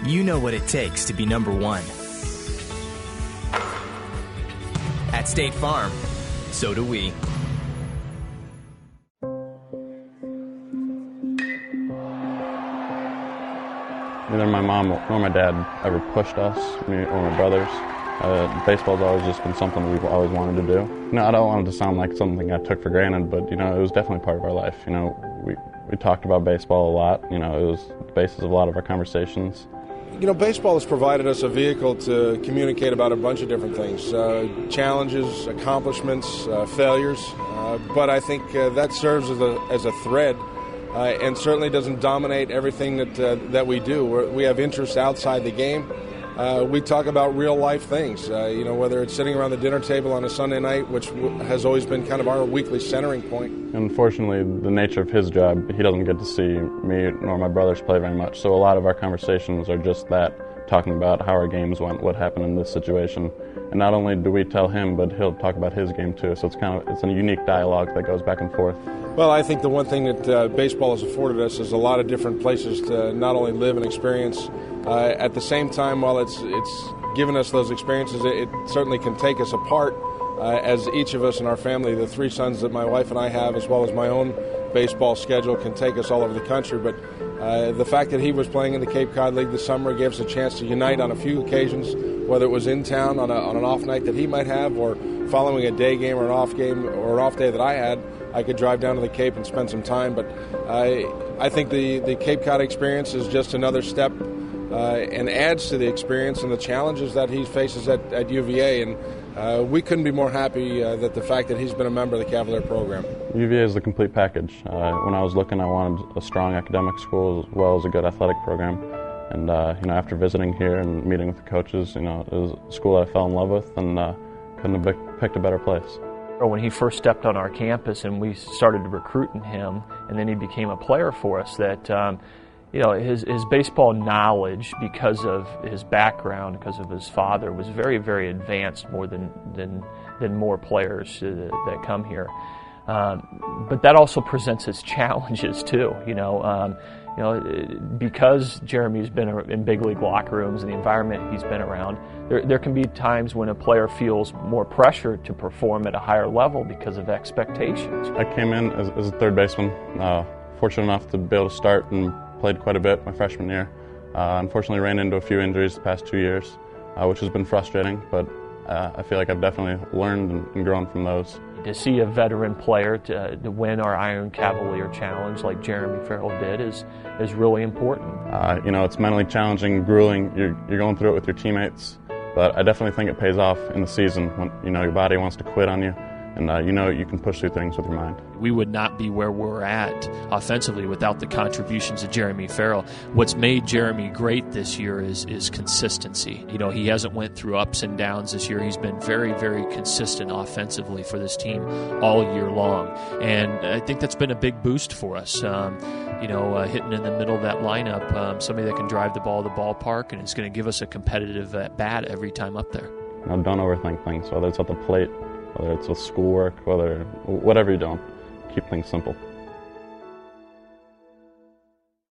You know what it takes to be number one. At State Farm, so do we. Neither my mom nor my dad ever pushed us, me or my brothers. Baseball's always just been something we've always wanted to do. I don't want it to sound like something I took for granted, but it was definitely part of our life. We talked about baseball a lot. It was the basis of a lot of our conversations. Baseball has provided us a vehicle to communicate about a bunch of different things, challenges, accomplishments, failures, but I think that serves as a thread and certainly doesn't dominate everything that we do. We have interests outside the game. We talk about real-life things, whether it's sitting around the dinner table on a Sunday night, which has always been kind of our weekly centering point. Unfortunately, the nature of his job, he doesn't get to see me nor my brothers play very much, so a lot of our conversations are just that, talking about how our games went, what happened in this situation. And not only do we tell him, but he'll talk about his game too, so it's a unique dialogue that goes back and forth. Well, I think the one thing that baseball has afforded us is a lot of different places to not only live and experience. At the same time, while it's given us those experiences, it certainly can take us apart as each of us in our family, the three sons that my wife and I have, as well as my own baseball schedule, can take us all over the country. But the fact that he was playing in the Cape Cod League this summer gave us a chance to unite on a few occasions, whether it was in town on an off night that he might have, or following a day game or an off game or an off day that I had. I could drive down to the Cape and spend some time. But I think the Cape Cod experience is just another step and adds to the experience and the challenges that he faces at UVA. And we couldn't be more happy that the fact that he's been a member of the Cavalier program. UVA is the complete package. When I was looking, I wanted a strong academic school as well as a good athletic program. And after visiting here and meeting with the coaches, it was a school that I fell in love with, and couldn't have picked a better place. When he first stepped on our campus and we started recruiting him, and then he became a player for us, that his baseball knowledge, because of his background, because of his father, was very, very advanced, more than more players that come here. But that also presents its challenges too. Because Jeremy's been in big league locker rooms and the environment he's been around, there can be times when a player feels more pressure to perform at a higher level because of expectations. I came in as a third baseman, fortunate enough to be able to start and played quite a bit my freshman year. Unfortunately ran into a few injuries the past 2 years, which has been frustrating, but I feel like I've definitely learned and grown from those. To see a veteran player to win our Iron Cavalier Challenge like Jeremy Farrell did is really important. It's mentally challenging, grueling. You're going through it with your teammates, but I definitely think it pays off in the season when your body wants to quit on you, and you can push through things with your mind. We would not be where we're at offensively without the contributions of Jeremy Farrell. What's made Jeremy great this year is consistency. He hasn't went through ups and downs this year. He's been very, very consistent offensively for this team all year long. And I think that's been a big boost for us. Hitting in the middle of that lineup, somebody that can drive the ball to the ballpark and is going to give us a competitive at-bat every time up there. Don't overthink things, whether it's at the plate, whether it's with schoolwork, whatever you're doing. Keep things simple.